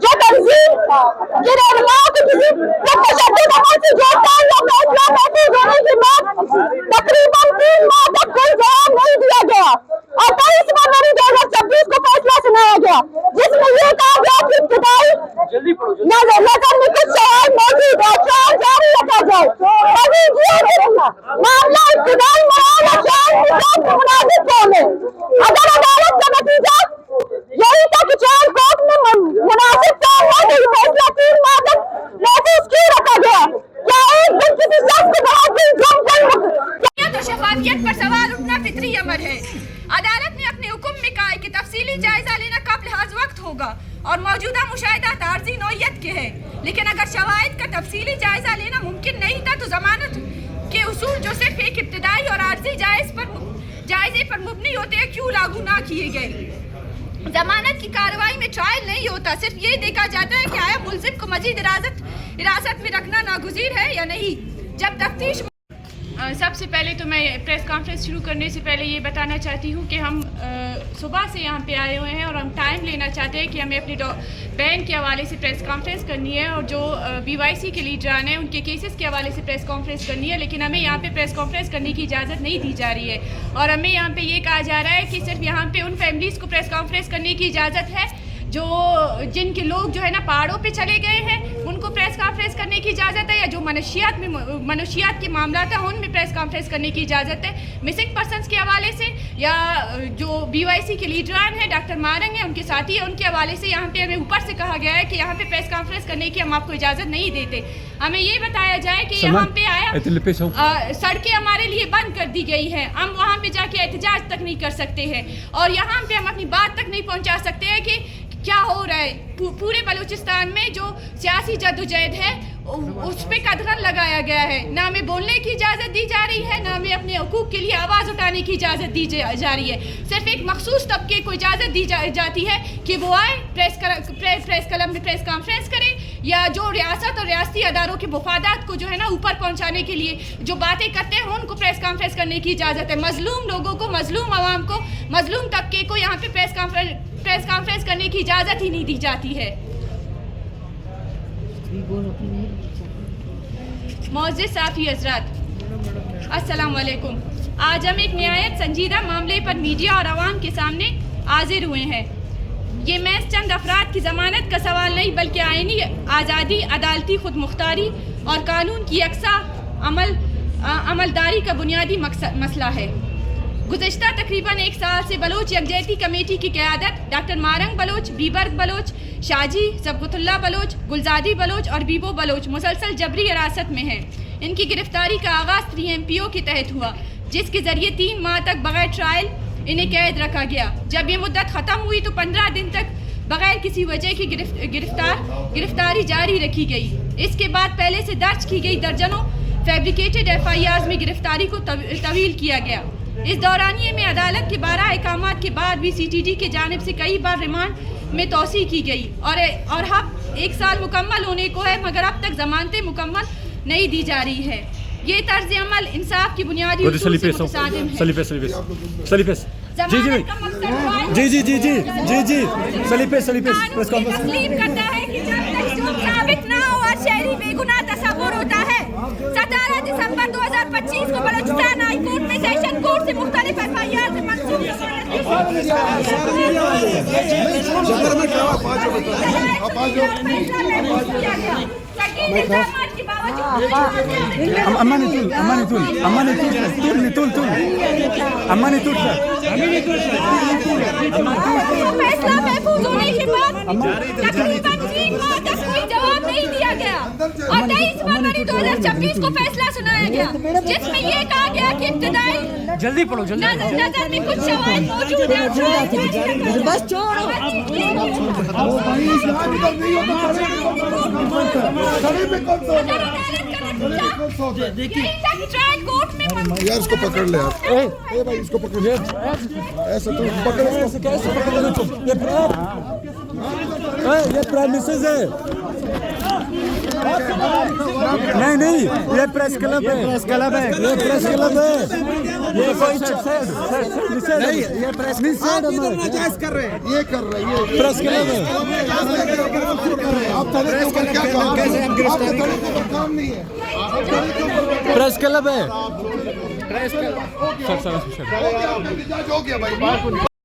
جو تنظیم کی رہنماؤں کی جب تشدد عمل سے جوڑتا ہے یا فیصلہ محفوظ ہونے کے بعد تقریباً 3 ماہ تک کوئی جواب نہیں دیا گیا اور 23 فروری 2026 کو فیصلہ سنایا گیا جس میں یہ کہا گیا کہ ابتدائی نظر میں کچھ شواہد موجود ہے ٹرائل جاری رکھا جائے مزید یہ کہ معاملہ ابتدائی مراحل اور ٹرائل نظام کے مناسب کون ہے اگر عدالت کا نتیجہ یہی تھا کہ ٹرائل کورٹ میں مناسب کام ہے کہ یہ فیصلہ 3 ماہ تک محفوظ کیوں رکھا گیا کیا ایک دن کسی شخص کو بہت دن جم کر تو شفافیت پر سوال اٹھنا فطری امر ہے. عدالت نے اپنے حکم میں کہا کہ تفصیلی جائزہ لینا قبل حاض وقت ہوگا اور موجودہ مشاہدات عارضی نوعیت کے ہیں لیکن اگر شواہد کا تفصیلی جائزہ لینا ممکن نہیں تھا تو ضمانت کے اصول جو صرف ایک ابتدائی اور عارضی جائزے پر مبنی ہوتے ہیں کیوں لاگو نہ کیے گئے. ضمانت کی کارروائی میں ٹرائل نہیں ہوتا صرف یہ دیکھا جاتا ہے کہ آیا ملزم کو مزید حراست میں رکھنا ناگزیر ہے یا نہیں. جب تفتیش سب سے پہلے تو میں پریس کانفرنس شروع کرنے سے پہلے یہ بتانا چاہتی ہوں کہ ہم صبح سے یہاں پہ آئے ہوئے ہیں اور ہم ٹائم لینا چاہتے ہیں کہ ہمیں اپنی بین کے حوالے سے پریس کانفرنس کرنی ہے اور جو BYC کے لیڈران ہیں ان کے کیسز کے حوالے سے پریس کانفرنس کرنی ہے لیکن ہمیں یہاں پہ پریس کانفرنس کرنے کی اجازت نہیں دی جا رہی ہے اور ہمیں یہاں پہ یہ کہا جا رہا ہے کہ صرف یہاں پہ ان فیملیز کو پریس کانفرنس کرنے کی اجازت ہے جن کے لوگ جو ہے نا پہاڑوں پہ چلے گئے ہیں ان کو پریس کانفرنس کرنے کی اجازت ہے یا جو منشیات کے معاملات ہیں ان میں پریس کانفرنس کرنے کی اجازت ہے. مسنگ پرسنس کے حوالے سے یا جو BYC کے لیڈران ہیں ڈاکٹر مارنگ ہیں ان کے ساتھی ہیں ان کے حوالے سے یہاں پہ ہمیں اوپر سے کہا گیا ہے کہ یہاں پہ پریس کانفرنس کرنے کی ہم آپ کو اجازت نہیں دیتے. ہمیں یہ بتایا جائے کہ یہاں پہ آیا سڑکیں ہمارے لیے بند کر دی گئی ہیں ہم وہاں پہ جا کے احتجاج تک نہیں کر سکتے ہیں اور یہاں پہ ہم اپنی بات تک نہیں پہنچا سکتے ہیں کہ کیا ہو رہا ہے. پورے بلوچستان میں جو سیاسی جدوجہد ہے اس پہ قدغن لگایا گیا ہے. نہ ہمیں بولنے کی اجازت دی جا رہی ہے نہ ہمیں اپنے حقوق کے لیے آواز اٹھانے کی اجازت دی جا رہی ہے. صرف ایک مخصوص طبقے کو اجازت دی جاتی ہے کہ وہ آئے پریس کلب میں پریس کانفرنس کرے یا جو ریاست اور ریاستی اداروں کے مفادات کو جو ہے نا اوپر پہنچانے کے لیے جو باتیں کرتے ہیں ان کو پریس کانفرنس کرنے کی اجازت ہے. مظلوم لوگوں کو مظلوم عوام کو مظلوم طبقے کو یہاں پہ پریس کانفرنس کرنے کی اجازت ہی نہیں دی جاتی ہے. معزز صحافی حضرات السلام علیکم. آج ہم ایک نہایت سنجیدہ معاملے پر میڈیا اور عوام کے سامنے حاضر ہوئے ہیں. یہ محض چند افراد کی ضمانت کا سوال نہیں بلکہ آئینی آزادی عدالتی خود مختاری اور قانون کی یکساں عملداری کا بنیادی مسئلہ ہے. گزشتہ تقریباً 1 سال سے بلوچ یکجہتی کمیٹی کی قیادت ڈاکٹر مارنگ بلوچ، بیبرگ بلوچ، شاجی، سبقت اللہ بلوچ، گلزادی بلوچ اور بیبو بلوچ مسلسل جبری حراست میں ہیں. ان کی گرفتاری کا آغاز 3MPO کے تحت ہوا جس کے ذریعے 3 ماہ تک بغیر ٹرائل انہیں قید رکھا گیا. جب یہ مدت ختم ہوئی تو 15 دن تک بغیر کسی وجہ کی گرفتاری جاری رکھی گئی. اس کے بعد پہلے سے درج کی گئی درجنوں فیبریکیٹڈ FIRs میں گرفتاری کو طویل کیا گیا. اس دورانیے میں عدالت کے 12 احکامات کے بعد بھی CTD کی جانب سے کئی بار ریمانڈ میں توسیع کی گئی اور اب 1 سال مکمل ہونے کو ہے مگر اب تک ضمانتیں مکمل نہیں دی جا رہی ہے. یہ طرز عمل انصاف کی بنیادی اصول سے متصادم ہے. تسلیم کرتا ہے کہ جب تک جرم ثابت نہ ہو اور شہری بے گناہ تصور ہوتا ہے. 17 دسمبر 2025 کو بلوچستان ہائی کورٹ میں سیشن کورٹ سے مختلف FIR سے منسوخ فیصلہ محفوظ ہونے کے بعد تقریباً 3 ماہ تک کوئی جواب نہیں دیا گیا اور 23 فروری 2026 کو فیصلہ سنایا گیا جس میں یہ کہا گیا کہ ابتدائی نظر میں کچھ شواہد موجود ہیں. یار اس کو پکڑ لے بھائی اس کو پکڑ لے ایسے تو پکڑ یہ پرائم منسٹر ہے. نہیں نہیں یہ پریس کلب ہے یہ پریس کلب ہے یہ کوئی نہیں یہ پریس ناجائز کر رہے ہیں یہ کر رہے ہیں پریس کلب ہے آپ طریقے پر کیا کام کیسے آپ طریقے پر کام نہیں ہے پریس کلب ہے ہو گیا بھائی